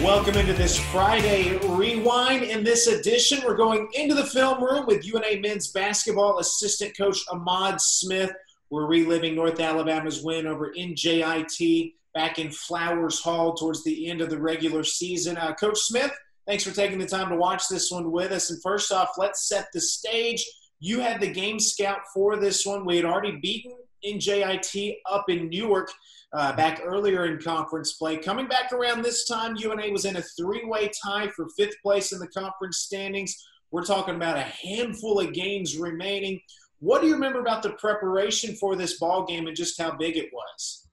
Welcome into this Friday Rewind. In this edition, we're going into the film room with UNA men's basketball assistant coach Ahmad Smith. We're reliving North Alabama's win over NJIT back in Flowers Hall towards the end of the regular season. Coach Smith, thanks for taking the time to watch this one with us. And first off, let's set the stage. You had the game scout for this one. We had already beaten NJIT up in Newark back earlier in conference play. Coming back around this time, UNA was in a three-way tie for fifth place in the conference standings. We're talking about a handful of games remaining. What do you remember about the preparation for this ball game and just how big it was?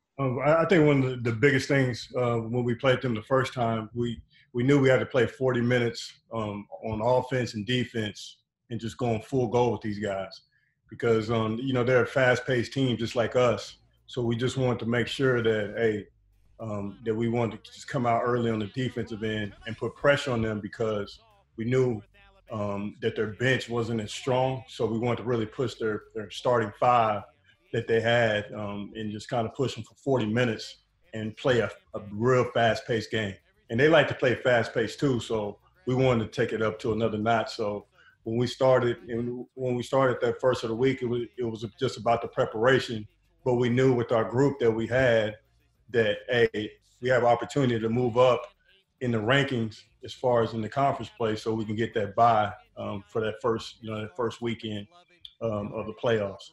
I think one of the biggest things when we played them the first time, we knew we had to play 40 minutes on offense and defense and just going full go with these guys because, they're a fast-paced team just like us. So we just wanted to make sure that, that we wanted to just come out early on the defensive end and put pressure on them because we knew that their bench wasn't as strong. So we wanted to really push their starting five that they had and just kind of push them for 40 minutes and play a real fast-paced game. And they like to play fast-paced too, so we wanted to take it up to another notch. So when we started that first of the week, it was just about the preparation. But we knew with our group that we had that, we have opportunity to move up in the rankings as far as in the conference play so we can get that bye for that first weekend of the playoffs.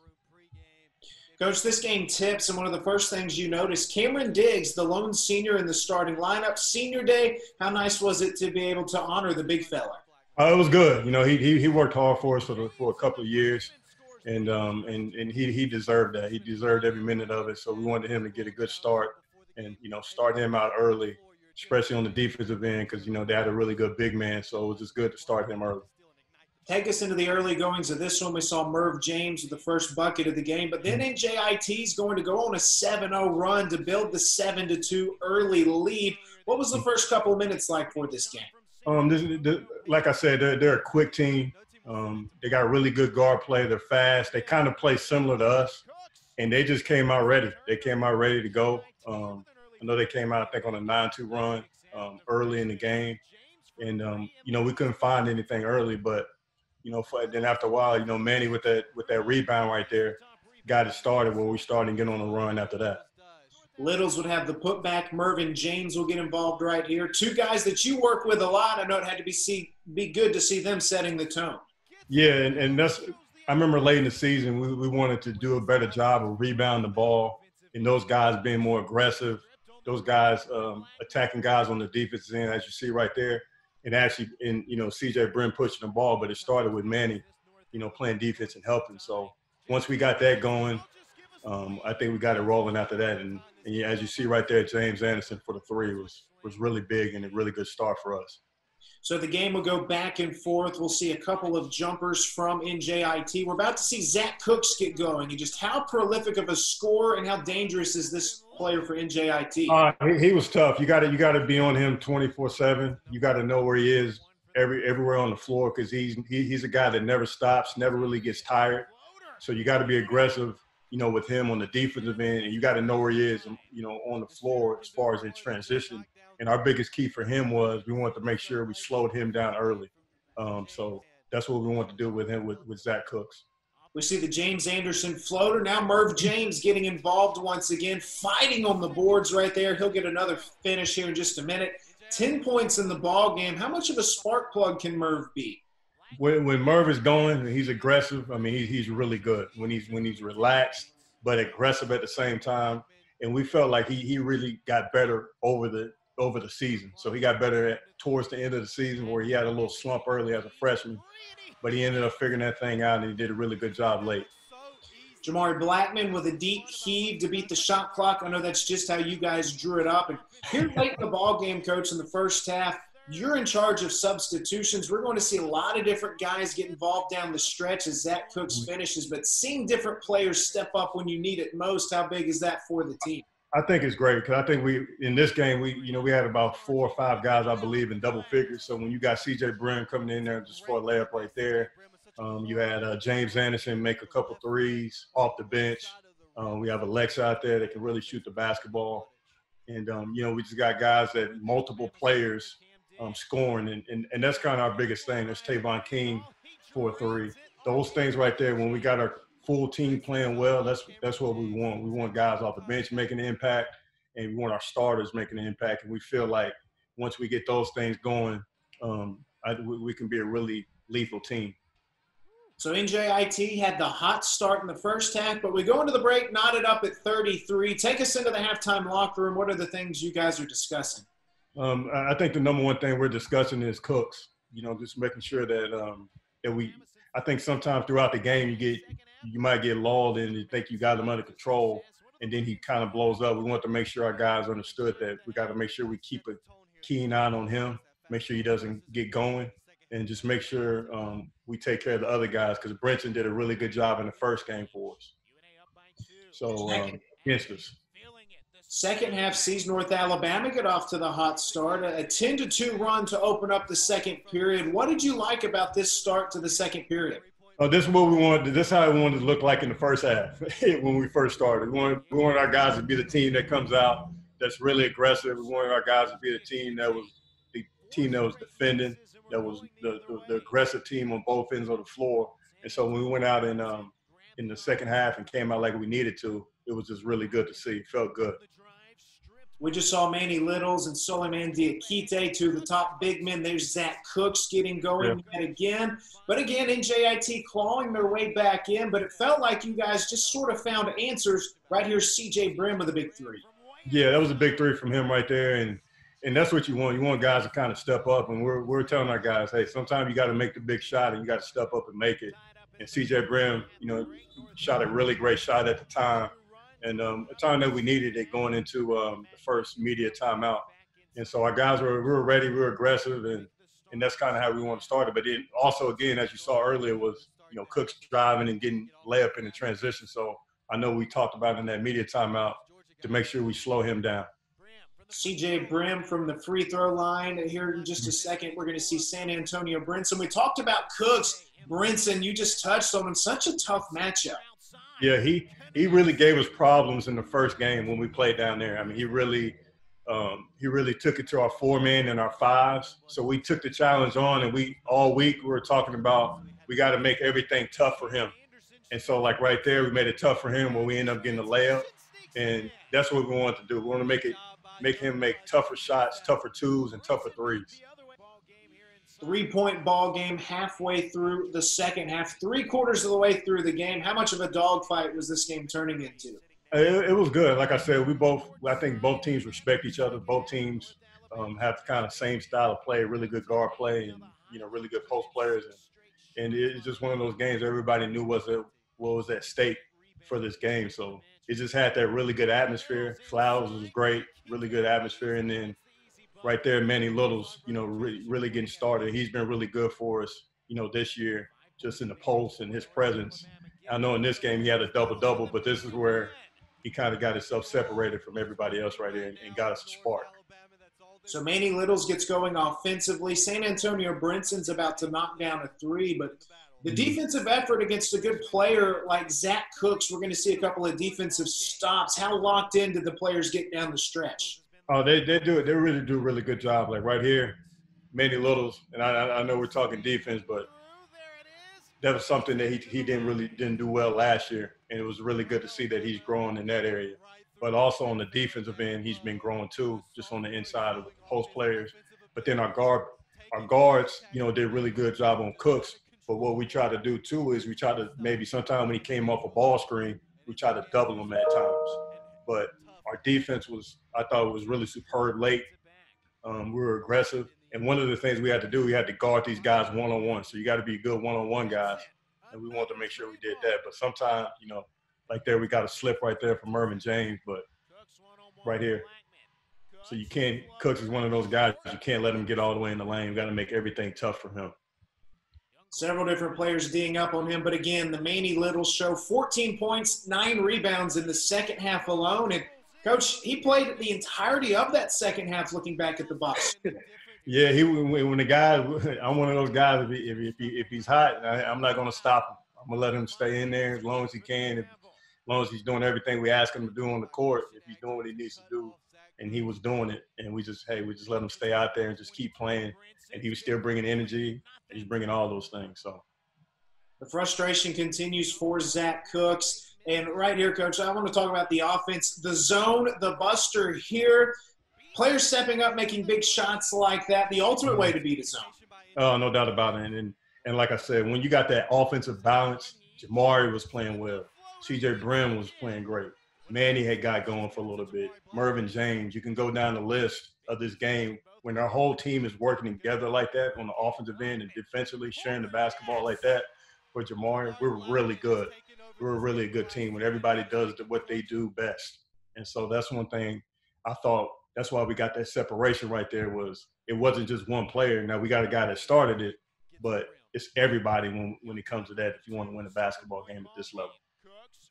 Coach, this game tips, and one of the first things you noticed, Cameron Diggs, the lone senior in the starting lineup, senior day. How nice was it to be able to honor the big fella? It was good. He worked hard for us for a couple of years. And he deserved that. He deserved every minute of it. So we wanted him to get a good start and, start him out early, especially on the defensive end because, they had a really good big man. So it was just good to start him early. Take us into the early goings of this one. We saw Merv James with the first bucket of the game. But then NJIT is going to go on a 7-0 run to build the 7-2 early lead. What was the first couple of minutes like for this game? Like I said, they're a quick team. They got really good guard play. They're fast. They kind of play similar to us, and they just came out ready. They came out ready to go. I know they came out, I think, on a 9-2 run early in the game, and we couldn't find anything early. But then after a while, Manny with that rebound right there got it started where we started to get on a run after that. Littles would have the putback. Mervyn James will get involved right here. Two guys that you work with a lot. I know it had to be good to see them setting the tone. Yeah, and I remember late in the season we wanted to do a better job of rebounding the ball and those guys being more aggressive, those guys attacking guys on the defensive end, as you see right there, and actually, CJ Brin pushing the ball, but it started with Manny, playing defense and helping. So once we got that going, I think we got it rolling after that. And as you see right there, James Anderson for the three was really big and a really good start for us. So the game will go back and forth. We'll see a couple of jumpers from NJIT. We're about to see Zach Cooks get going. And just how prolific of a scorer and how dangerous is this player for NJIT? He was tough. You got to be on him 24/7. You got to know where he is everywhere on the floor because he's a guy that never stops, never really gets tired. So you got to be aggressive, with him on the defensive end, and you got to know where he is, on the floor as far as in transition. And our biggest key for him was we wanted to make sure we slowed him down early. So that's what we want to do with him, with Zach Cooks. We see the James Anderson floater. Now Merv James getting involved once again, fighting on the boards right there. He'll get another finish here in just a minute. 10 points in the ball game. How much of a spark plug can Merv be? When Merv is going, he's aggressive. I mean, he's really good when he's relaxed but aggressive at the same time. And we felt like he really got better over the season. So he got better towards the end of the season where he had a little slump early as a freshman, but he ended up figuring that thing out and he did a really good job late. Jamari Blackman with a deep heave to beat the shot clock. I know that's just how you guys drew it up. And here late in the ball game, Coach, in the first half, you're in charge of substitutions. We're going to see a lot of different guys get involved down the stretch as Zach Cooks finishes, but seeing different players step up when you need it most, how big is that for the team? I think it's great because I think in this game we had about 4 or 5 guys, I believe, in double figures. So when you got CJ Brin coming in there just for a layup right there, you had James Anderson make a couple threes off the bench. We have Alexa out there that can really shoot the basketball. And, we just got guys that multiple players scoring. And that's kind of our biggest thing. That's Tavon King for 3. Those things right there, when we got our full team playing well, that's what we want. We want guys off the bench making an impact, and we want our starters making an impact. And we feel like once we get those things going, we can be a really lethal team. So NJIT had the hot start in the first half, but we go into the break knotted up at 33. Take us into the halftime locker room. What are the things you guys are discussing? I think the number one thing we're discussing is Cooks. Just making sure that I think sometimes throughout the game you might get lulled and you think you got him under control, and then he kind of blows up. We want to make sure our guys understood that we got to make sure we keep a keen eye on him, make sure he doesn't get going, and just make sure we take care of the other guys, because Brinson did a really good job in the first game for us. So against us. Second half sees North Alabama get off to the hot start, a 10-2 run to open up the second period. What did you like about this start to the second period? This is what we wanted. This is how we wanted to look like in the first half when we first started. We wanted our guys to be the team that comes out that's really aggressive. We wanted our guys to be the team that was defending, that was the aggressive team on both ends of the floor. And so when we went out in the second half and came out like we needed to, it was just really good to see. It felt good. We just saw Manny Littles and Suleiman Diakite, two of the top big men. There's Zach Cooks getting going yet again. But again, NJIT clawing their way back in. But it felt like you guys just sort of found answers. Right here, C.J. Brim with a big 3. Yeah, that was a big 3 from him right there. And that's what you want. You want guys to kind of step up. And we're telling our guys, hey, sometimes you got to make the big shot and you got to step up and make it. And C.J. Brim, shot a really great shot at the time. And a time that we needed it going into the first media timeout. And so our guys we were ready, we were aggressive, and that's kind of how we want to start it. But then also, again, as you saw earlier, was Cooks driving and getting layup in the transition. So I know we talked about in that media timeout to make sure we slow him down. C.J. Brim from the free throw line. Here in just a second, we're going to see San Antonio Brinson. We talked about Cooks. Brinson, you just touched on him. Such a tough matchup. Yeah, he really gave us problems in the first game when we played down there. I mean, he really took it to our 4-man and our 5s. So we took the challenge on, and all week we were talking about we got to make everything tough for him. And so, like right there, we made it tough for him when we ended up getting the layup, and that's what we wanted to do. We want to make him make tougher shots, tougher 2s, and tougher 3s. 3-point ball game halfway through the second half, 3/4 of the way through the game. How much of a dogfight was this game turning into? It was good. Like I said, I think both teams respect each other. Both teams have kind of same style of play, really good guard play, and really good post players. And it's just one of those games everybody knew what was at stake for this game. So it just had that really good atmosphere. Flowers was great, really good atmosphere, and then right there, Manny Littles, really getting started. He's been really good for us, this year, just in the post and his presence. I know in this game he had a double-double, but this is where he kind of got himself separated from everybody else right here and got us a spark. So Manny Littles gets going offensively. San Antonio Brinson's about to knock down a 3, but the defensive effort against a good player like Zach Cooks, we're going to see a couple of defensive stops. How locked in did the players get down the stretch? Oh, they do it. They really do a really good job. Like right here, Manny Littles, and I know we're talking defense, but that was something that he didn't do well last year, and it was really good to see that he's growing in that area. But also on the defensive end, he's been growing too, just on the inside of the post players. But then our guards, did a really good job on Cooks. But what we try to do too is we try to maybe sometime when he came off a ball screen, we try to double him at times. But our defense I thought it was really superb late. We were aggressive. And one of the things we had to do, we had to guard these guys one-on-one. So you got to be good one-on-one guys. And we wanted to make sure we did that. But sometimes, like there, we got a slip right there from Mervin James, but right here. So Cooks is one of those guys, you can't let him get all the way in the lane. You got to make everything tough for him. Several different players D'ing up on him. But again, the Manny Littles show 14 points, 9 rebounds in the second half alone. And Coach, he played the entirety of that second half looking back at the box. Yeah, when the guy, I'm one of those guys, if he's hot, I'm not going to stop him. I'm going to let him stay in there as long as he can, as long as he's doing everything we ask him to do on the court. If he's doing what he needs to do, and he was doing it. And we just let him stay out there and just keep playing. And he was still bringing energy. And he's bringing all those things. So the frustration continues for Zach Cooks. And right here, Coach, I want to talk about the offense. The zone, the buster here. Players stepping up, making big shots like that. The ultimate way to beat a zone. Oh, no doubt about it. And like I said, when you got that offensive balance, Jamari was playing well. CJ Brim was playing great. Manny had got going for a little bit. Mervin James, you can go down the list of this game when our whole team is working together like that on the offensive end and defensively sharing the basketball like that for Jamari, we're really good. We're a really good team when everybody does what they do best. And so that's one thing I thought that's why we got that separation right there was it wasn't just one player. Now we got a guy that started it, but it's everybody when it comes to that if you want to win a basketball game at this level.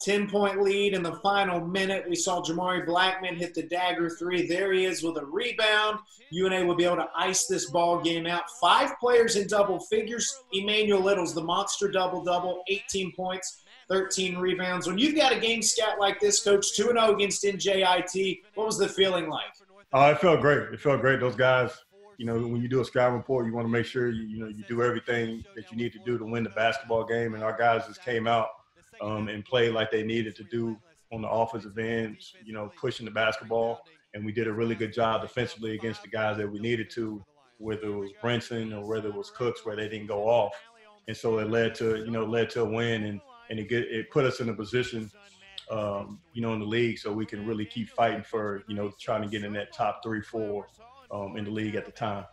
10-point lead in the final minute. We saw Jamari Blackman hit the dagger three. There he is with a rebound. UNA will be able to ice this ball game out. 5 players in double figures. Emmanuel Little's the monster double-double, 18 points, 13 rebounds. When you've got a game stat like this, Coach, 2-0 against NJIT, what was the feeling like? It felt great. It felt great. Those guys, when you do a scouting report, you want to make sure you do everything that you need to do to win the basketball game. And our guys just came out and played like they needed to do on the offensive end, pushing the basketball. And we did a really good job defensively against the guys that we needed to, whether it was Brinson or whether it was Cooks, where they didn't go off. And so it led to a win, and it put us in a position, in the league, so we can really keep fighting for, trying to get in that top 3-4 in the league at the time.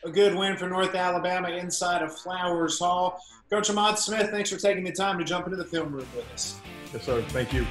A good win for North Alabama inside of Flowers Hall. Coach Ahmad Smith, thanks for taking the time to jump into the film room with us. Yes, sir. Thank you.